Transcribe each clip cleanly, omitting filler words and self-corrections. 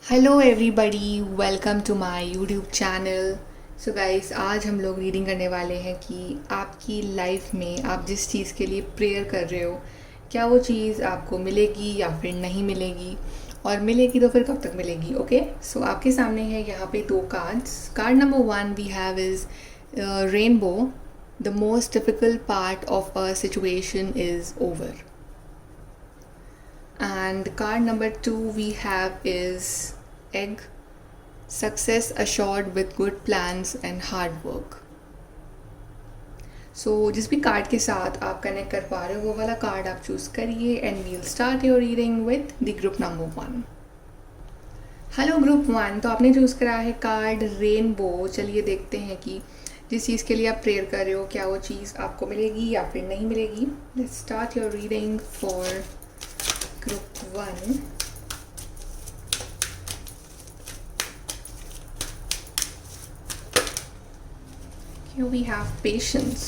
Hello everybody, welcome to my YouTube channel. So guys, आज हम लोग रीडिंग करने वाले हैं कि आपकी लाइफ में आप जिस चीज़ के लिए प्रेयर कर रहे हो, क्या वो चीज़ आपको मिलेगी या फिर नहीं मिलेगी, और मिलेगी तो फिर कब तक मिलेगी। ओके, सो आपके सामने है यहाँ पे दो cards. Card number 1 we have is rainbow. The most difficult part of a situation is over. And card number 2 we have is egg, success assured with good plans and hard work. सो जिस भी card के साथ आप connect कर पा रहे हो वो वाला कार्ड आप चूज़ करिए and we'll start your reading with the group number 1। Hello group 1, तो आपने चूज़ करा है कार्ड रेनबो। चलिए देखते हैं कि जिस चीज़ के लिए आप प्रेयर कर रहे हो क्या वो चीज़ आपको मिलेगी या फिर नहीं मिलेगी। Let's start your reading for Group 1. Here we have patience.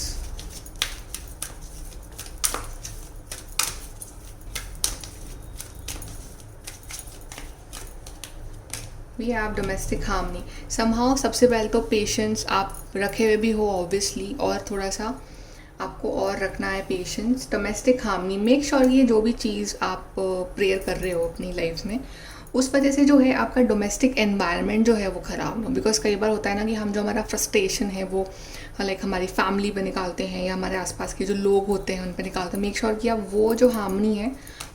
We have domestic harmony. Somehow सबसे पहले तो पेशेंस आप रखे हुए भी हो ऑब्वियसली, और थोड़ा सा आपको और रखना है patience. Domestic harmony, make sure ये जो भी चीज़ आप प्रेयर कर रहे हो अपनी लाइफ में, उस वजह से जो है आपका डोमेस्टिक एनवायरनमेंट जो है वो ख़राब ना हो। बिकॉज कई बार होता है ना कि हम जो हमारा फ्रस्ट्रेशन है वो लाइक हमारी फैमिली पे निकालते हैं या हमारे आसपास के जो लोग होते हैं उन पर निकालते हैं। मेक श्योर कि आप वो जो हार्मनी है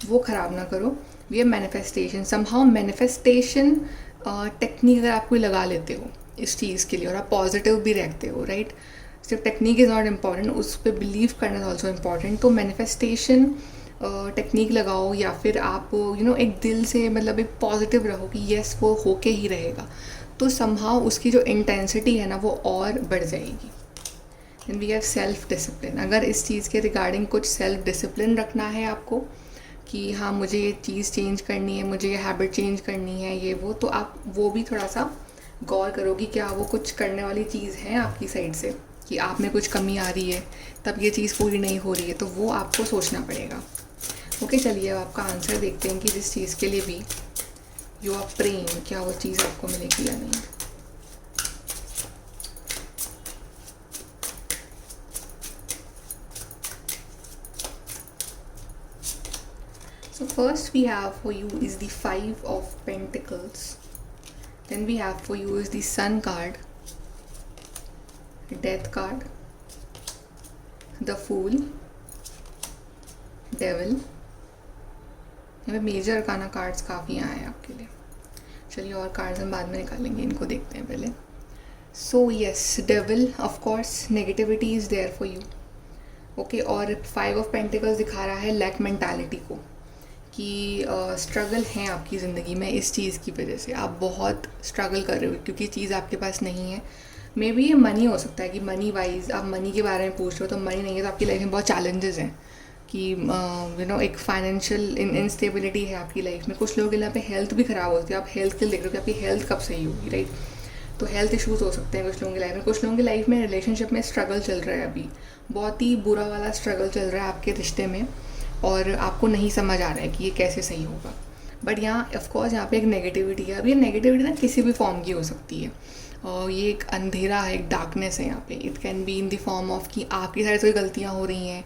वो ख़राब ना करो। We are manifestation, somehow manifestation technique अगर आप कोई लगा लेते हो इस चीज़ के लिए और आप पॉजिटिव भी रखते हो, राइट, सिर्फ टेक्निक इज़ नॉट इम्पॉर्टेंट, उस पर बिलीव करना इज ऑल्सो इम्पॉर्टेंट। तो मैनिफेस्टेशन टेक्निक लगाओ या फिर आप एक दिल से मतलब एक पॉजिटिव रहो कि येस वो होके ही रहेगा, तो समहाउ उसकी जो इंटेंसिटी है ना वो और बढ़ जाएगी। And we have self discipline. अगर इस चीज़ के रिगार्डिंग कुछ सेल्फ डिसिप्लिन रखना है आपको कि हाँ मुझे ये चीज़ चेंज करनी है, मुझे ये हैबिट चेंज करनी है, ये वो, तो आप वो भी थोड़ा सा गौर करो कि क्या वो कुछ करने वाली चीज़ है आपकी साइड से, कि आप में कुछ कमी आ रही है तब ये चीज़ पूरी नहीं हो रही है, तो वो आपको सोचना पड़ेगा। ओके, चलिए अब आपका आंसर देखते हैं कि जिस चीज़ के लिए भी यू आर प्रेइंग क्या वो चीज़ आपको मिलेगी या नहीं। So first we have for you is the 5 of Pentacles. Then we have for you is the Sun card, Death card, the Fool, Devil। यहाँ पे मेजर अरकाना कार्ड्स काफ़ी आए हैं आपके लिए। चलिए और कार्ड्स हम बाद में निकालेंगे, इनको देखते हैं पहले। So yes, devil, of course negativity is there for you. Okay, और 5 ऑफ पेंटिकल्स दिखा रहा है लैक मेंटालिटी को, कि स्ट्रगल है आपकी ज़िंदगी में इस चीज़ की वजह से। आप बहुत स्ट्रगल कर रहे हो क्योंकि चीज़ आपके पास नहीं है। मे बी ये मनी हो सकता है कि मनी वाइज आप मनी के बारे में पूछ रहे हो, तो मनी नहीं है तो आपकी लाइफ में बहुत चैलेंजेस हैं कि एक फाइनेंशियल इनस्टेबिलिटी है आपकी लाइफ में। कुछ लोगों के लिए यहाँ पे हेल्थ भी ख़राब होती है। आप हेल्थ के लिए देख रहे हो कि आपकी हेल्थ कब सही होगी, राइट, तो हेल्थ इश्यूज़ हो सकते हैं कुछ लोगों की लाइफ में। कुछ लोगों की लाइफ में रिलेशनशिप में स्ट्रगल चल रहा है, अभी बहुत ही बुरा वाला स्ट्रगल चल रहा है आपके रिश्ते में, और आपको नहीं समझ आ रहा है कि ये कैसे सही होगा। बट यहाँ ऑफकोर्स यहाँ पे एक नेगेटिविटी है। अब ये नेगेटिविटी ना किसी भी फॉर्म की हो सकती है, और ये एक अंधेरा है, एक डार्कनेस है यहाँ पे। It can be in the form of कि आपकी साइड से कोई गलतियाँ हो रही हैं,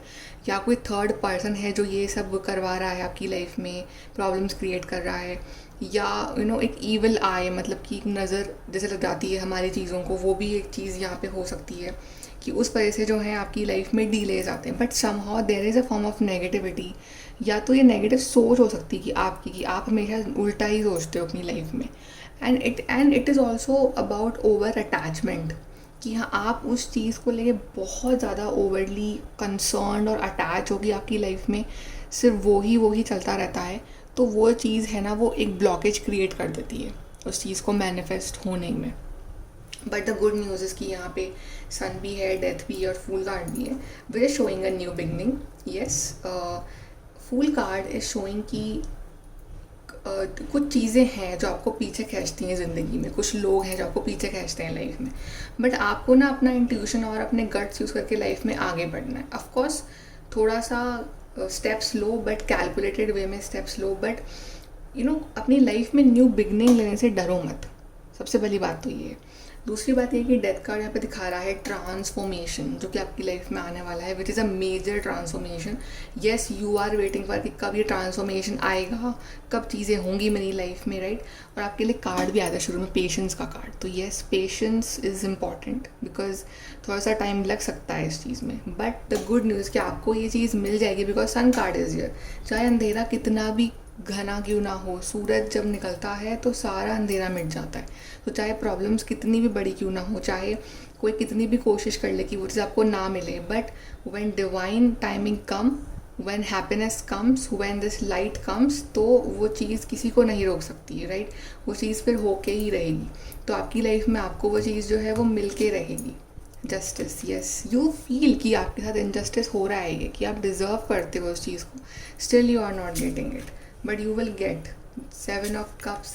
या कोई थर्ड पर्सन है जो ये सब करवा रहा है आपकी लाइफ में, प्रॉब्लम्स क्रिएट कर रहा है, या एक ईविल आए, मतलब कि एक नज़र जैसे लग जाती है हमारी चीज़ों को, वो भी एक चीज़ यहाँ पे हो सकती है कि उस वजह से जो है आपकी लाइफ में डिलेज आते हैं। But somehow there is a form of negativity. या तो ये नेगेटिव सोच हो सकती है कि आपकी, कि आप हमेशा उल्टा ही सोचते हो अपनी लाइफ में। And it is also about over attachment, कि हाँ आप उस चीज़ को लेके बहुत ज़्यादा ओवरली कंसर्न और अटैच होगी आपकी लाइफ में, सिर्फ वो ही चलता रहता है। तो वो चीज़ है ना, वो एक ब्लॉकेज क्रिएट कर देती है उस चीज़ को मैनिफेस्ट होने में। But the good news is कि यहाँ पे सन भी है, डेथ भी है, और फूल कार्ड भी है, which is showing a new beginning. Yes, fool card is showing कि कुछ चीज़ें हैं जो आपको पीछे खींचती हैं ज़िंदगी में, कुछ लोग हैं जो आपको पीछे खींचते हैं लाइफ में। बट आपको ना अपना इंट्यूशन और अपने गट्स यूज़ करके लाइफ में आगे बढ़ना है। ऑफकोर्स थोड़ा सा steps low, but calculated way में स्टेप्स लो, बट अपनी लाइफ में न्यू बिगनिंग लेने से डरो मत, सबसे पहली बात तो ये है। दूसरी बात ये कि डेथ कार्ड यहाँ पे दिखा रहा है ट्रांसफॉर्मेशन, जो कि आपकी लाइफ में आने वाला है, which is a major transformation. Yes, you are waiting for कि कब ये ट्रांसफॉर्मेशन आएगा, कब चीज़ें होंगी मेरी लाइफ में, राइट। और आपके लिए कार्ड भी आता है शुरू में, पेशेंस का कार्ड। तो yes, patience is important, because थोड़ा सा टाइम लग सकता है इस चीज़ में, बट द गुड न्यूज़ कि आपको ये चीज़ मिल जाएगी, because sun card is here. चाहे अंधेरा कितना भी घना क्यों ना हो, सूरज जब निकलता है तो सारा अंधेरा मिट जाता है। तो चाहे प्रॉब्लम्स कितनी भी बड़ी क्यों ना हो, चाहे कोई कितनी भी कोशिश कर ले कि वो चीज़ आपको ना मिले, but when divine timing come, when happiness comes, when this light comes, तो वो चीज़ किसी को नहीं रोक सकती है, राइट। वो चीज़ फिर होके ही रहेगी। तो आपकी लाइफ में आपको वो चीज़ जो है वो मिल के रहेगी। जस्टिस, यस, यू फील कि आपके साथ इनजस्टिस हो रहा है, ये कि आप डिज़र्व करते हो उस चीज़ को, still you are not getting it, but you will get 7 of cups,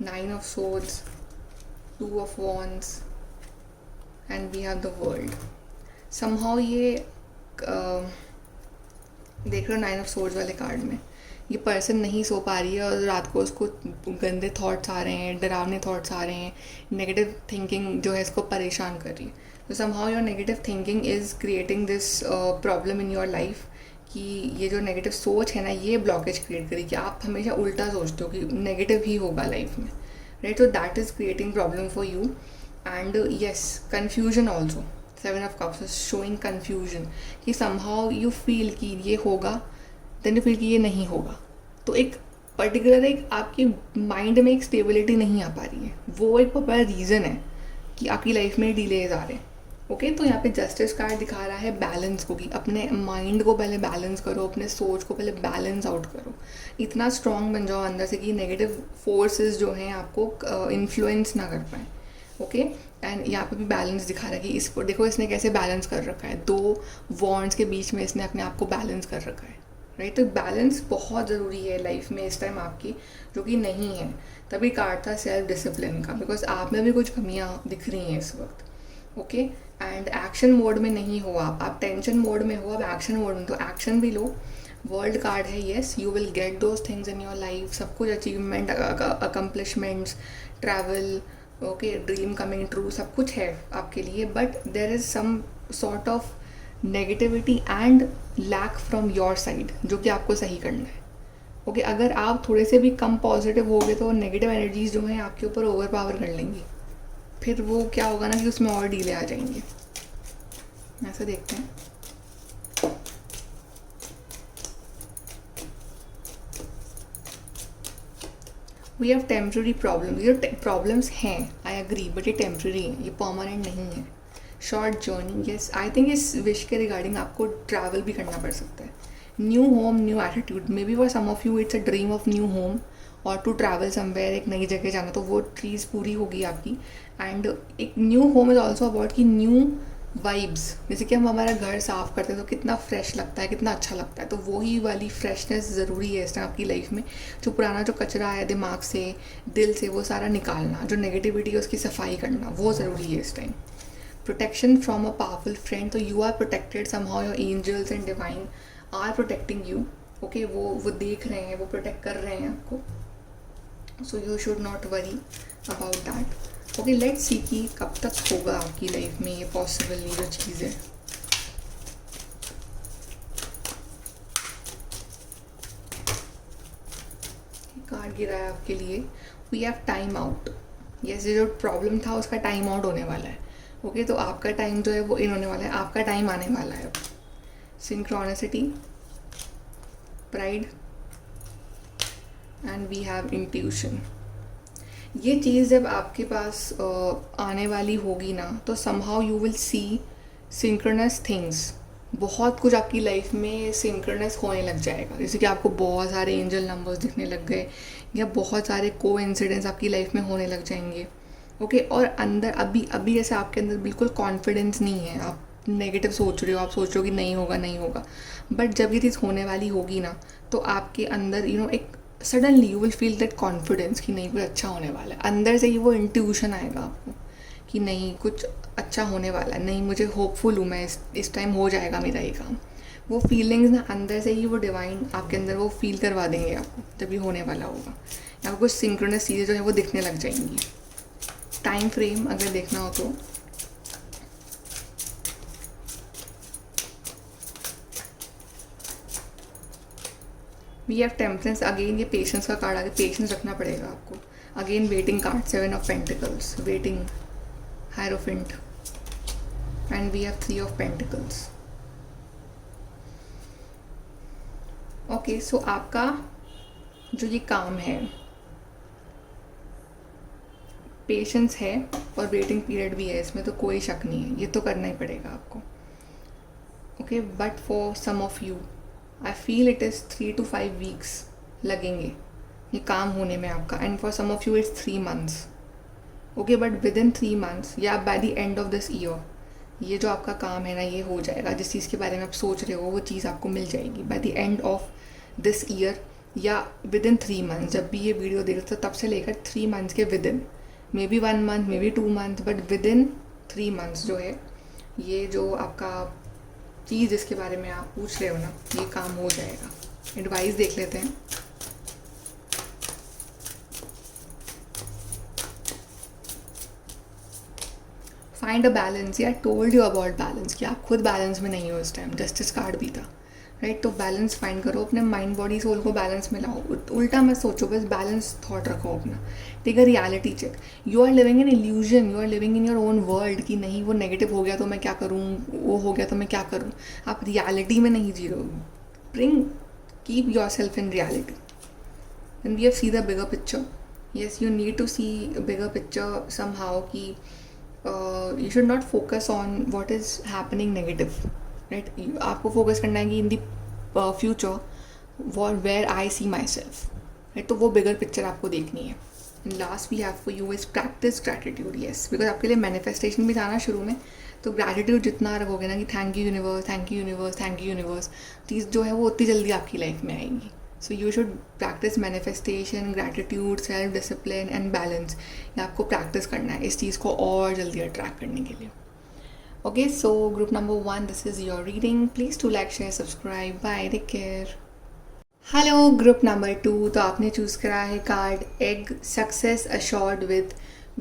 9 of swords, 2 of wands, and we have the world. somehow ये देख रहे हो 9 of swords वाले कार्ड में, ये पर्सन नहीं सो पा रही है और रात को उसको गंदे थॉट्स आ रहे हैं, डरावने थॉट्स आ रहे हैं, नेगेटिव थिंकिंग जो है इसको परेशान कर रही है। तो somehow your negative thinking is creating this problem in your life, कि ये जो नेगेटिव सोच है ना, ये ब्लॉकेज क्रिएट करी कि आप हमेशा उल्टा सोचते हो कि नेगेटिव ही होगा लाइफ में, राइट। तो that is creating problem for you. And yes, confusion also, 7 of cups is showing confusion, कि समहाउ यू फील कि ये होगा, देन यू फील कि ये नहीं होगा। तो एक पर्टिकुलर एक आपके माइंड में एक स्टेबिलिटी नहीं आ पा रही है, वो एक बहुत बड़ा रीज़न है कि आपकी लाइफ में डिलेज आ रहे हैं। ओके, तो यहाँ पे जस्टिस कार्ड दिखा रहा है बैलेंस को, कि अपने माइंड को पहले बैलेंस करो, अपने सोच को पहले बैलेंस आउट करो, इतना स्ट्रॉन्ग बन जाओ अंदर से कि नेगेटिव फोर्सेस जो हैं आपको इन्फ्लुएंस ना कर पाएँ। ओके, एंड यहाँ पे भी बैलेंस दिखा रहा है कि इसको देखो इसने कैसे बैलेंस कर रखा है, 2 वॉन्ड्स के बीच में इसने अपने आप को बैलेंस कर रखा है, राइट। तो बैलेंस बहुत ज़रूरी है लाइफ में इस टाइम आपकी, जो कि नहीं है। तभी कार्ड था सेल्फ डिसिप्लिन का, बिकॉज आप में भी कुछ कमियाँ दिख रही हैं इस वक्त। ओके, एंड एक्शन मोड में नहीं हो आप टेंशन मोड में हो, आप एक्शन मोड में, तो एक्शन भी लो। वर्ल्ड कार्ड है, yes, you will get those things in your life, सब कुछ achievement, accomplishments, travel, okay, dream coming true, सब कुछ है आपके लिए, but there is some sort of negativity and lack from your side, जो कि आपको सही करना है। ओके, अगर आप थोड़े से भी कम पॉजिटिव हो गए तो नेगेटिव एनर्जीज जो हैं आपके ऊपर ओवर पावर कर लेंगी, फिर वो क्या होगा ना कि उसमें और डीले आ जाएंगे। ऐसा देखते हैं। वी हैव टेम्प्रेरी प्रॉब्लम, ये प्रॉब्लम्स हैं, आई एग्री, बट ये टेम्प्रेरी हैं, ये परमानेंट नहीं है। Short journey, yes, I think इस विश के रिगार्डिंग आपको ट्रैवल भी करना पड़ सकता है। New home, new attitude, maybe for some of you it's a dream of new home और टू ट्रैवल समवेयर, एक नई जगह जाना, तो वो चीज़ पूरी होगी आपकी। एंड एक new home is also about कि न्यू वाइब्स, जैसे कि हम हमारा घर साफ़ करते हैं तो कितना फ्रेश लगता है, कितना अच्छा लगता है, तो वही वाली फ्रेशनेस ज़रूरी है इस टाइम आपकी लाइफ में। जो पुराना जो कचरा है दिमाग से, दिल से, वो सारा निकालना, जो नेगेटिविटी है उसकी सफाई करना, वो ज़रूरी है इस time. Protection from a powerful friend, तो you are protected somehow, your angels and divine are protecting you. Okay, वो देख रहे हैं, वो प्रोटेक्ट कर रहे हैं आपको, सो you should not worry about that. Okay, let's see कि कब तक होगा आपकी लाइफ में ये पॉसिबल, ये जो चीज़ है। कार्ड गिरा है आपके लिए, we have time out. Yes, ये जो प्रॉब्लम था उसका टाइम आउट होने वाला है। ओके, तो आपका टाइम जो है वो इन होने वाला है, आपका टाइम आने वाला है अब। Synchronicity, pride, and we have intuition. ये चीज़ जब आपके पास आने वाली होगी ना, तो somehow you will see synchronous things, बहुत कुछ आपकी लाइफ में सिंक्रोनस होने लग जाएगा। जैसे कि आपको बहुत सारे एंजल नंबर्स दिखने लग गए, या बहुत सारे कोइंसिडेंस आपकी लाइफ में होने लग जाएंगे। ओके, और अंदर अभी जैसे आपके अंदर बिल्कुल कॉन्फिडेंस नहीं है, आप नेगेटिव सोच रहे हो, आप सोच रहे हो कि नहीं होगा नहीं होगा, बट जब ये चीज़ होने वाली होगी ना, तो आपके अंदर एक suddenly you will feel that confidence कि नहीं कुछ अच्छा होने वाला है। अंदर से ही वो इंट्यूशन आएगा आपको कि नहीं कुछ अच्छा होने वाला है, नहीं मुझे होपफुल हूँ मैं, इस टाइम हो जाएगा मेरा ये काम। वो फीलिंग्स ना अंदर से ही वो डिवाइन आपके अंदर वो फील करवा देंगे आपको जब ये होने वाला होगा। आपको कुछ सिंक्रोनस चीज़ें जो है वो दिखने लग जाएंगी। टाइम फ्रेम अगर देखना हो तो वी हैव टेम्परेंस, अगेन ये पेशेंस का कार्ड आगे, पेशेंस रखना पड़ेगा आपको। Again waiting card, 7 of pentacles, waiting, hierophant, and we have 3 of pentacles. Okay, so आपका जो ये काम है, पेशेंस है और वेटिंग पीरियड भी है, इसमें तो कोई शक नहीं है, ये तो करना ही पड़ेगा आपको। Okay, but for some of you I feel it is 3 to 5 weeks लगेंगे ये काम होने में आपका, and for some of you it's 3 months। Okay, but within 3 months या by the end of this year ये जो आपका काम है ना ये हो जाएगा। जिस चीज़ के बारे में आप सोच रहे हो वो चीज़ आपको मिल जाएगी bye the end of this year या विद इन 3 months। जब भी ये वीडियो देख रहे हो तब से लेकर 3 months के with in, may be 1 month, may be 2 months, but within 3 months जो है ये जो आपका चीज़ जिसके बारे में आप पूछ रहे हो ना ये काम हो जाएगा। एडवाइस देख लेते हैं। फाइंड अ बैलेंस, या टोल्ड यू अबाउट बैलेंस कि आप खुद बैलेंस में नहीं हो इस टाइम, जस्टिस कार्ड भी था, राइट। तो बैलेंस फाइंड करो, अपने माइंड बॉडी सोल को बैलेंस में लाओ, उल्टा मत सोचो, बस बैलेंस थॉट रखो अपना। Take a reality check, you are living in illusion, you are living in your own world कि नहीं वो नेगेटिव हो गया तो मैं क्या करूँ, वो हो गया तो मैं क्या करूँ। आप रियलिटी में नहीं जी रहे हो। Bring, keep yourself in reality and we have see the bigger picture. Yes, you need to see bigger picture somehow कि you should not focus on what is happening negative, right. आपको focus करना है कि in the future where I see myself, right. तो वो bigger picture आपको देखनी है। And last we have for you is practice gratitude. Yes, because आपके लिए मैनिफेस्टेशन भी था ना शुरू में, तो ग्रैटिट्यूड जितना रखोगे ना कि thank you universe, thank you universe, thank you universe, चीज़ जो है वो उतनी जल्दी आपकी लाइफ में आएगी। So you should practice manifestation, gratitude, self discipline and balance. ये आपको प्रैक्टिस करना है इस चीज़ को और जल्दी अट्रैक्ट करने के लिए। Okay, so group number 1, this is your reading. Please do like, share, subscribe. Bye, take care. Hello, group number 2. तो आपने चूज़ करा है card egg, success assured with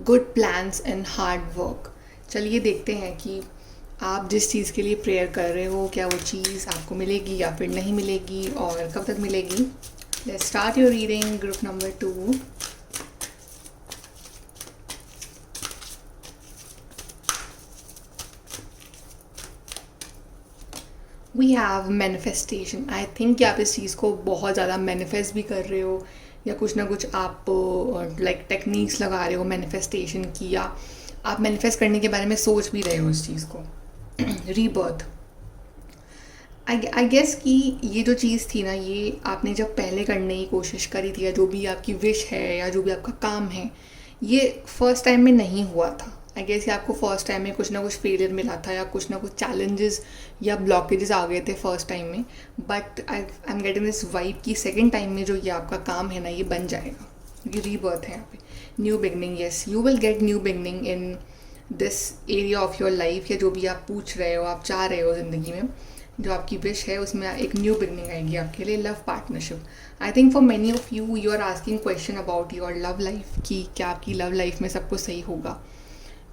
good plans and hard work. चलिए देखते हैं कि आप जिस चीज़ के लिए प्रेयर कर रहे हो क्या वो चीज़ आपको मिलेगी या फिर नहीं मिलेगी और कब तक मिलेगी। Let's start your reading group number 2। We have manifestation. I think कि आप इस चीज़ को बहुत ज़्यादा मैनिफेस्ट भी कर रहे हो या कुछ ना कुछ आप लाइक टेक्निक्स लगा रहे हो मैनिफेस्टेशन की, या आप मैनिफेस्ट करने के बारे में सोच भी रहे हो इस चीज़ को। रीबर्थ, आई गेस कि ये जो चीज़ थी ना ये आपने जब पहले करने की कोशिश करी थी या जो भी आपकी विश है या जो भी आपका काम है ये फर्स्ट टाइम में नहीं हुआ था। आई गेस कि आपको फर्स्ट टाइम में कुछ ना कुछ फेलियर मिला था या कुछ ना कुछ चैलेंजेस या ब्लॉकेजेस आ गए थे फर्स्ट टाइम में, but I am getting this vibe कि सेकेंड टाइम में जो ये आपका काम है ना ये बन जाएगा। ये रीबर्थ है यहाँ पे, new beginning. Yes, you will get new beginning in this area of your life, या जो भी आप पूछ रहे हो आप चाह रहे हो ज़िंदगी में, जो आपकी विश है उसमें एक न्यू बिगनिंग आएगी आपके लिए। Love partnership, I think for many of you are asking question about your love life कि क्या आपकी लव लाइफ में सब कुछ सही होगा।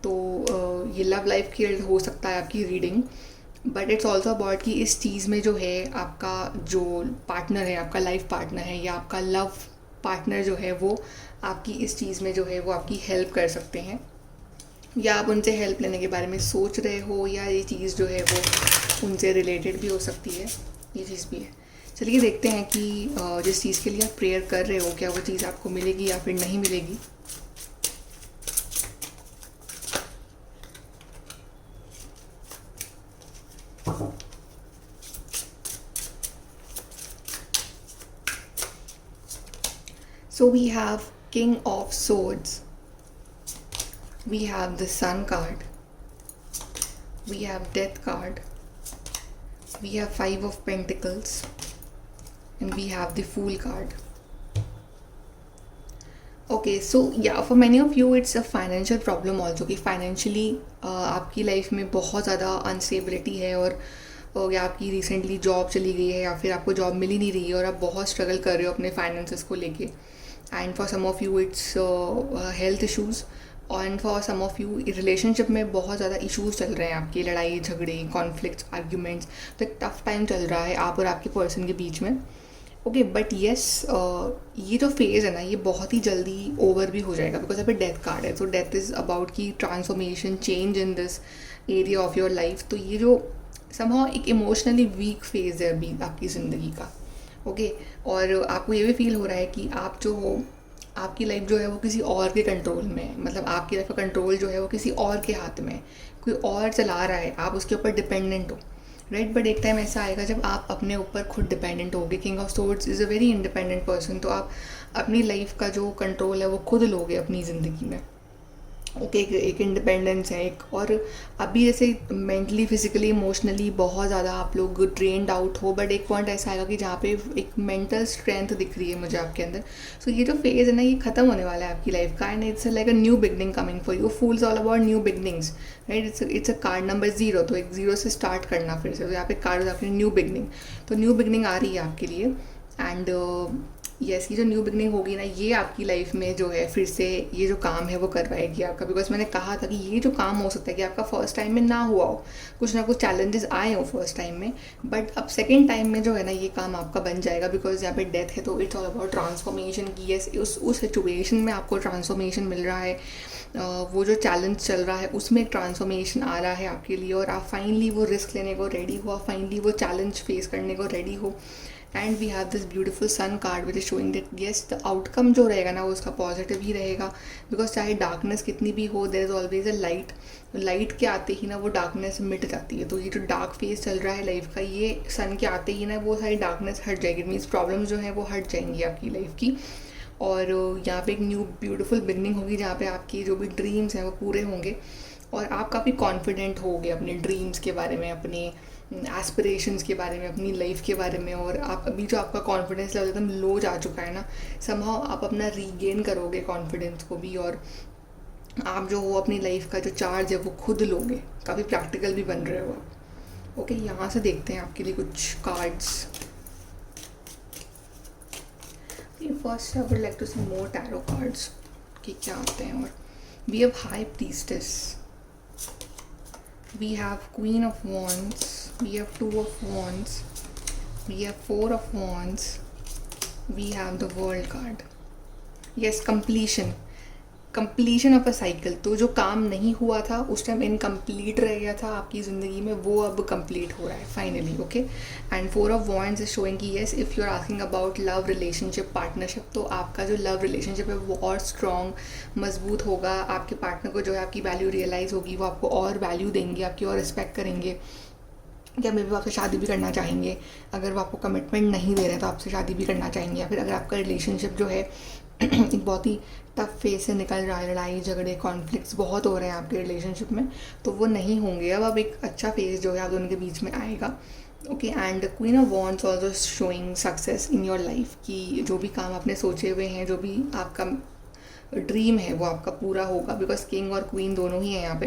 तो ये लव लाइफ की हो सकता है आपकी reading, but it's also about कि इस चीज़ में जो है आपका जो पार्टनर है, आपका लाइफ पार्टनर है या आपका लव पार्टनर जो है वो आपकी इस चीज़ में जो है वो आपकी हेल्प कर सकते हैं, या आप उनसे हेल्प लेने के बारे में सोच रहे हो, या ये चीज़ जो है वो उनसे रिलेटेड भी हो सकती है, ये चीज़ भी है। चलिए देखते हैं कि जिस चीज़ के लिए आप प्रेयर कर रहे हो क्या वो चीज़ आपको मिलेगी या फिर नहीं मिलेगी। So we have King of Swords, we have the Sun card, we have Death card, we have 5 of Pentacles, and we have the Fool card. Okay, so yeah, for many of you it's a financial problem also कि financially आपकी life में बहुत ज़्यादा instability है और या आपकी recently job चली गई है या फिर आपको जॉब मिल ही नहीं रही है और आप बहुत स्ट्रगल कर रहे हो अपने फाइनेंसेस को लेके, and for some of you it's health issues, and for some of you relationship में बहुत ज़्यादा इश्यूज़ चल रहे हैं आपके, लड़ाई झगड़े, कॉन्फ्लिक्ट्स, आर्ग्यूमेंट्स, तो एक टफ टाइम चल रहा है आप और आपके पर्सन के बीच में। ओके, बट येस, ये जो फेज़ है ना ये बहुत ही जल्दी ओवर भी हो जाएगा, बिकॉज यहाँ पे डेथ कार्ड है। तो डेथ इज़ अबाउट की transformation, change in this area of your life. तो ये जो समहाउ एक इमोशनली वीक फेज़ है अभी आपकी ज़िंदगी का। ओके, और आपको ये भी फील हो रहा है कि आप जो हो, आपकी लाइफ जो है वो किसी और के कंट्रोल में है, मतलब आपकी लाइफ का कंट्रोल जो है वो किसी और के हाथ में है, कोई और चला रहा है, आप उसके ऊपर डिपेंडेंट हो, राइट। बट एक टाइम ऐसा आएगा जब आप अपने ऊपर खुद डिपेंडेंट होगे। King of swords is a very independent person, तो आप अपनी लाइफ का जो कंट्रोल है वो खुद लोगे अपनी ज़िंदगी में। ओके, एक इंडिपेंडेंस है एक, और अभी जैसे मेंटली, फिजिकली, इमोशनली बहुत ज़्यादा आप लोग ड्रेन्ड आउट हो, बट एक पॉइंट ऐसा आएगा कि जहाँ पे एक मेंटल स्ट्रेंथ दिख रही है मुझे आपके अंदर। सो ये जो फेज़ है ना ये ख़त्म होने वाला है आपकी लाइफ का, and it's like a new beginning coming for you. Fools all about new beginnings, right. It's a card number 0, तो एक 0 से स्टार्ट करना फिर से। तो यहाँ पे कार्ड आपकी न्यू बिगनिंग, तो न्यू बिगनिंग आ रही है आपके लिए। एंड यस, ये जो न्यू बिगनिंग होगी ना ये आपकी लाइफ में जो है फिर से ये जो काम है वो करवाएगी आपका, बिकॉज मैंने कहा था कि ये जो काम हो सकता है कि आपका फर्स्ट टाइम में ना हुआ हो, कुछ ना कुछ चैलेंजेस आए हो फर्स्ट टाइम में, बट अब सेकेंड टाइम में जो है ना ये काम आपका बन जाएगा, बिकॉज यहाँ पे डेथ है। तो इट्स ऑल अबाउट ट्रांसफॉर्मेशन की, यस उस सिचुएशन में आपको ट्रांसफॉर्मेशन मिल रहा है, वो जो चैलेंज चल रहा है उसमें एक ट्रांसफॉर्मेशन आ रहा है आपके लिए, और आप फाइनली वो रिस्क लेने को रेडी हो, आप फाइनली वो चैलेंज फेस करने को रेडी हो। And we have this beautiful sun card which is showing that yes the outcome जो रहेगा ना वो उसका पॉजिटिव ही रहेगा, बिकॉज चाहे डार्कनेस कितनी भी हो there is always a light. Light के आते ही ना वो डार्कनेस मिट जाती है। तो ये जो डार्क फेज चल रहा है लाइफ का, ये सन के आते ही ना वो सारी डार्कनेस हट जाएगी, मीन्स प्रॉब्लम्स जो हैं वो हट जाएंगी आपकी लाइफ की। और यहाँ पे एक न्यू ब्यूटीफुल बिगनिंग होगी जहाँ पे आपकी जो भी ड्रीम्स हैं वो पूरे होंगे, और आप काफ़ी कॉन्फिडेंट होगे अपने ड्रीम्स के बारे में, अपने एस्पिरेशंस के बारे में, अपनी लाइफ के बारे में। और आप अभी जो आपका कॉन्फिडेंस लेवल एकदम लो जा चुका है ना, समहाउ आप अपना रीगेन करोगे कॉन्फिडेंस को भी, और आप जो हो अपनी लाइफ का जो चार्ज है वो खुद लोगे, काफ़ी प्रैक्टिकल भी बन रहे हो आप। ओके, यहाँ से देखते हैं आपके लिए कुछ cards. First I would like to see more tarot cards कि क्या आते हैं। और we have high priestess, we have Queen of Wands, we have 2 of Wands, we have 4 of Wands, we have the World card. Yes, completion of a cycle। तो जो काम नहीं हुआ था उस टाइम इनकम्प्लीट रह गया था आपकी ज़िंदगी में, वो अब कंप्लीट हो रहा है finally. Okay, and 4 of wands is showing कि yes if you are asking about love relationship, partnership, तो आपका जो लव रिलेशनशिप है वो और स्ट्रॉन्ग, मजबूत होगा। आपके पार्टनर को जो है आपकी वैल्यू रियलाइज़ होगी, वो आपको और वैल्यू देंगे, आपकी और रिस्पेक्ट करेंगे, क्या मे भी आपसे शादी भी करना चाहेंगे। अगर वो आपको कमिटमेंट नहीं दे रहे हैं तो आपसे शादी भी करना चाहेंगे। या फिर अगर आपका रिलेशनशिप जो है एक बहुत ही टफ फेज से निकल रहा है, लड़ाई झगड़े कॉन्फ्लिक्ट्स बहुत हो रहे हैं आपके रिलेशनशिप में, तो वो नहीं होंगे। अब एक अच्छा फेज जो है आप दोनों के बीच में आएगा। Okay, and queen of wands also showing success in your life, कि जो भी काम आपने सोचे हुए हैं, जो भी आपका ड्रीम है वो आपका पूरा होगा, बिकॉज किंग और क्वीन दोनों ही हैं यहाँ पे।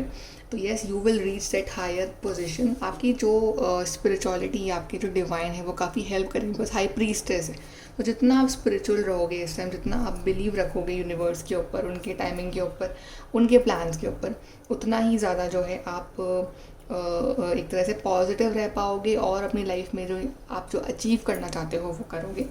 तो yes, you will reach that higher position. आपकी जो स्पिरिचुअलिटी, आपके जो डिवाइन है वो काफ़ी हेल्प करेंगे, बिकॉज हाई प्रीस्टेस है। तो जितना आप स्पिरिचुअल रहोगे इस टाइम, जितना आप बिलीव रखोगे यूनिवर्स के ऊपर, उनके टाइमिंग के ऊपर, उनके प्लान्स के ऊपर, उतना ही ज़्यादा जो है आप एक तरह से पॉजिटिव रह पाओगे, और अपनी लाइफ में जो आप जो अचीव करना चाहते हो वो करोगे।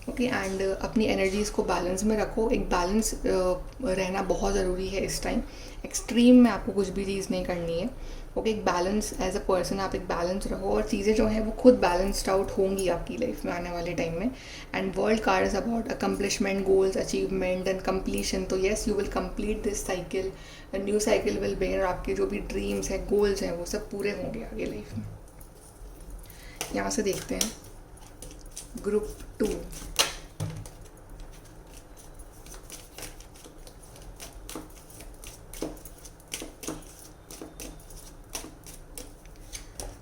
ओके, एंड अपनी एनर्जीज़ को बैलेंस में रखो। एक बैलेंस रहना बहुत ज़रूरी है इस टाइम। एक्सट्रीम में आपको कुछ भी चीज़ नहीं करनी है। ओके, एक बैलेंस, एज अ पर्सन आप एक बैलेंस रहो, और चीज़ें जो हैं वो खुद बैलेंस्ड आउट होंगी आपकी लाइफ में आने वाले टाइम में। And world card is about accomplishment, goals, achievement and completion. तो yes, you will complete this cycle, new cycle will begin, और आपके जो भी ड्रीम्स हैं, गोल्स हैं, वो सब पूरे होंगे आगे लाइफ में। यहाँ से देखते हैं group 2।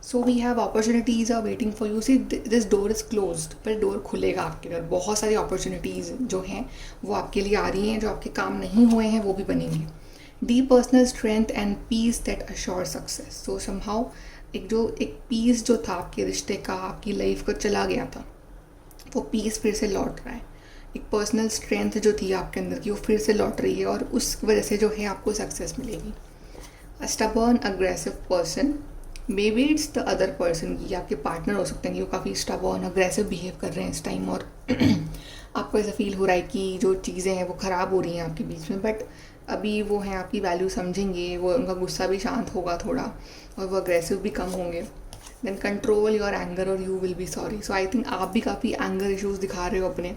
So we have opportunities are waiting for you. See this door is closed, पर डोर खुलेगा आपके घर। बहुत सारी अपॉर्चुनिटीज़ जो हैं वो आपके लिए आ रही हैं, जो आपके काम नहीं हुए हैं वो भी बनेंगे। Deep personal strength and peace that assure success. So somehow एक पीस जो था आपके रिश्ते का, आपकी लाइफ का चला गया था, वो पीस फिर से लौट रहा है। एक पर्सनल स्ट्रेंथ जो थी आपके अंदर की वो फिर से लौट रही है और उस वजह से जो है आपको सक्सेस मिलेगी। A stubborn aggressive person, maybe it's the other person, ये आपके पार्टनर हो सकते हैं, वो काफ़ी स्टबर्न अग्रेसिव बिहेव कर रहे हैं इस टाइम और आपको ऐसा फील हो रहा है कि जो चीज़ें हैं वो ख़राब हो रही हैं आपके बीच में, बट अभी वो हैं आपकी वैल्यू समझेंगे, वो उनका गुस्सा भी शांत होगा थोड़ा और वो अग्रेसिव भी कम होंगे। देन कंट्रोल योर एंगर और you will be sorry. So I think आप भी काफ़ी एंगर इश्यूज़ दिखा रहे हो अपने,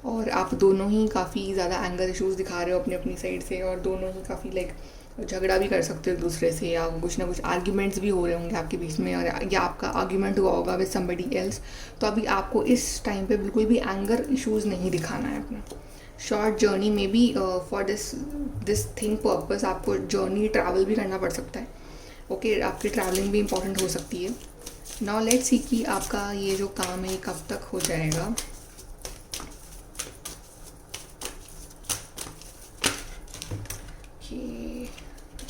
और आप दोनों ही काफ़ी ज़्यादा एंगर इश्यूज़ दिखा रहे हो अपनी अपनी साइड से, और दोनों ही काफ़ी लाइक झगड़ा भी कर सकते हो एक दूसरे से, या कुछ ना कुछ आर्ग्यूमेंट्स भी हो रहे होंगे आपके बीच में, और या आपका आर्ग्यूमेंट हुआ होगा विद समबडी एल्स। तो अभी आपको इस टाइम पे बिल्कुल भी एंगर इश्यूज़ नहीं दिखाना है अपना। शॉर्ट जर्नी में भी फॉर दिस थिंग पर्पस आपको जर्नी ट्रैवल भी करना पड़ सकता है। ओके, आपकी ट्रैवलिंग भी इंपॉर्टेंट हो सकती है। नाउ लेट्स सी कि आपका ये जो काम है ये कब तक हो जाएगा।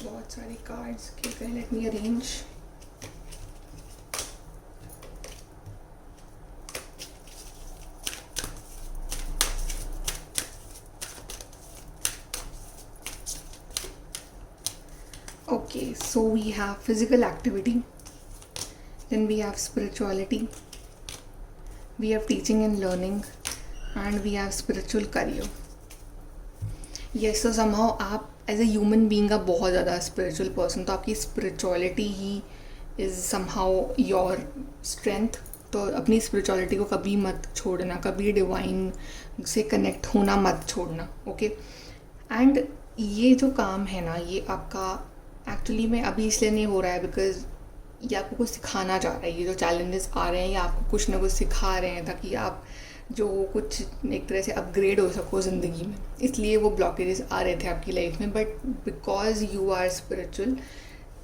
बहुत सारे कार्ड्स के, let me arrange. Okay, so we have physical activity, then we have spirituality, we have teaching and learning, and we have spiritual career. Yes, so somehow आप एज ए ह्यूमन बीइंग आप बहुत ज़्यादा spiritual person, तो आपकी spirituality he is somehow your strength. तो अपनी spirituality को कभी मत छोड़ना, कभी डिवाइन से कनेक्ट होना मत छोड़ना। ओके, एंड ये जो काम है ना, ये आपका एक्चुअली में अभी इसलिए नहीं हो रहा है बिकॉज ये आपको कुछ सिखाना चाह रहा है। ये जो चैलेंजेस आ रहे हैं ये आपको कुछ ना कुछ सिखा रहे हैं ताकि आप जो कुछ एक तरह से अपग्रेड हो सको ज़िंदगी में, इसलिए वो ब्लॉकेजेस आ रहे थे आपकी लाइफ में। But because you are spiritual,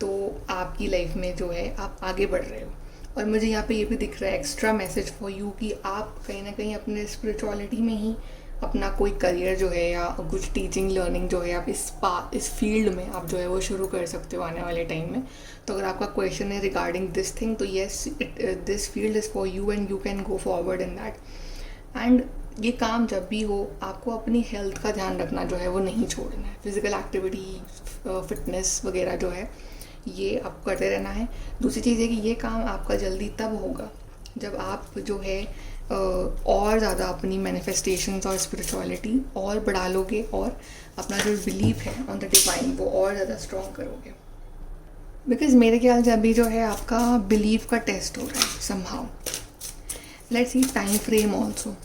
तो आपकी लाइफ में जो है आप आगे बढ़ रहे हो। और मुझे यहाँ पे ये भी दिख रहा है एक्स्ट्रा मैसेज फॉर यू कि आप कहीं ना कहीं अपने स्पिरिचुअलिटी में ही अपना कोई करियर जो है या कुछ टीचिंग लर्निंग जो है आप इस फील्ड में आप जो है वो शुरू कर सकते हो आने वाले टाइम में। तो अगर आपका क्वेश्चन है रिगार्डिंग दिस थिंग, तो yes, this field is for you and you can go forward in that. And ये काम जब भी हो आपको अपनी हेल्थ का ध्यान रखना जो है वो नहीं छोड़ना है। फिज़िकल एक्टिविटी, फिटनेस वगैरह जो है ये आपको करते रहना है। दूसरी चीज़ है कि ये काम आपका जल्दी तब होगा जब आप जो है और ज़्यादा अपनी मैनिफेस्टेशंस और स्पिरिचुअलिटी और बढ़ा लोगे और अपना जो बिलीफ है ऑन द डिवाइन वो और ज़्यादा स्ट्रॉन्ग करोगे। बिकॉज मेरे ख्याल से अभी जो है आपका बिलीफ का टेस्ट हो रहा है somehow. Let's see time frame also.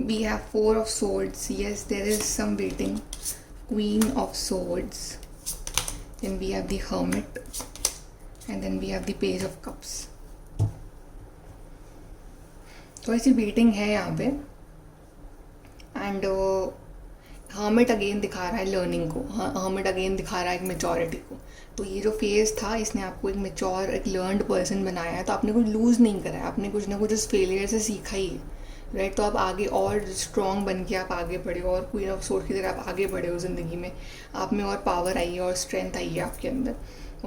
We have Four of Swords. Yes, there is some waiting. Queen of Swords. Then we have the Hermit. And then we have the Page of Cups. तो ऐसी waiting है यहाँ पे। And hermit again दिखा रहा है learning को, hermit again दिखा रहा है एक मेचोरिटी को। तो ये जो फेज़ था इसने आपको एक मेचोर, एक लर्नड पर्सन बनाया है। तो आपने कुछ लूज़ नहीं करा है, आपने कुछ ना कुछ इस फेलियर से सीखा ही है, राइट। तो आप आगे और स्ट्रॉन्ग बन के आप आगे बढ़े हो और क्वीन ऑफ सोर्ड की तरह आप आगे बढ़े हो ज़िंदगी में। आप में और पावर आई है और स्ट्रेंथ आई है आपके अंदर।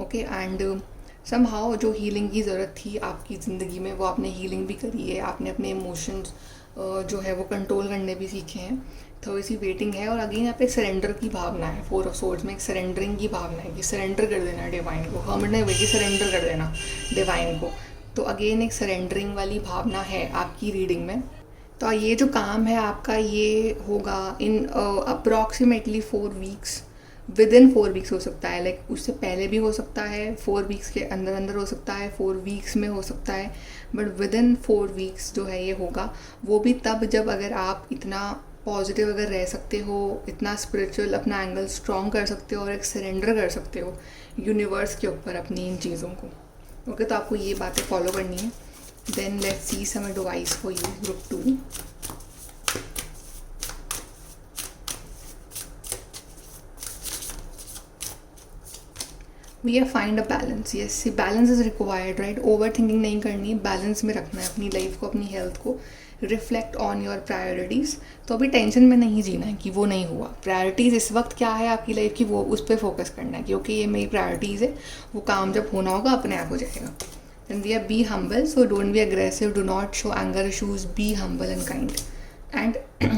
ओके, एंड समहाउ जो हीलिंग की ज़रूरत थी आपकी ज़िंदगी में वो आपने हीलिंग भी करी है। आपने अपने इमोशंस जो है वो कंट्रोल करने भी सीखे हैं। थोड़ी सी वेटिंग है। और अगेन यहाँ पे सरेंडर की भावना है। फोर ऑफ सोर्ड्स में एक सरेंडरिंग की भावना है कि सरेंडर कर देना डिवाइन को। हर्मिट ने वही सरेंडर कर देना डिवाइन को। तो अगेन एक सरेंडरिंग वाली भावना है आपकी रीडिंग में। तो ये जो काम है आपका ये होगा in approximately 4 weeks. Within 4 weeks हो सकता है, लाइक उससे पहले भी हो सकता है, 4 वीक्स के अंदर अंदर हो सकता है, 4 वीक्स में हो सकता है, बट विद इन 4 वीक्स जो है ये होगा। वो भी तब जब अगर आप इतना पॉजिटिव अगर रह सकते हो, इतना स्पिरिचुअल अपना एंगल स्ट्रॉन्ग कर सकते हो और एक सरेंडर कर सकते हो यूनिवर्स के ऊपर अपनी इन चीज़ों को। ओके, तो आपको ये बातें फॉलो करनी है। Then let's see some advice for you group 2। We have find a balance. Yes, balance is required, right. Overthinking नहीं करनी, बैलेंस में रखना है अपनी लाइफ को, अपनी हेल्थ को. Reflect on your priorities. तो अभी टेंशन में नहीं जीना है कि वो नहीं हुआ. प्रायोरिटीज़ इस वक्त क्या है आपकी लाइफ की, वो उस पर फोकस करना है, क्योंकि ये मेरी प्रायोरिटीज़ है. वो काम जब होना होगा अपने आप हो जाएगा. And we are be humble, so don't be aggressive, do not show anger issues, be humble and kind. And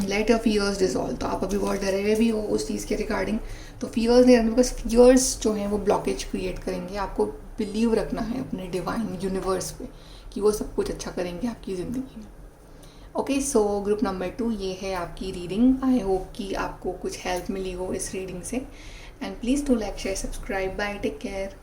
let your fears dissolve. तो आप अभी बहुत डरे हुए भी हो उस चीज़ के रिगार्डिंग, तो फियर्स नहीं रखना, बिकॉज फियर्स जो हैं वो ब्लॉकेज क्रिएट करेंगे. आपको बिलीव रखना है अपने डिवाइन यूनिवर्स पे कि वो सब कुछ अच्छा करेंगे आपकी ज़िंदगी में. ओके, सो ग्रुप नंबर 2 ये है आपकी रीडिंग. आई होप कि आपको कुछ हेल्प मिली हो इस रीडिंग से. And please to like share subscribe. Bye, take care.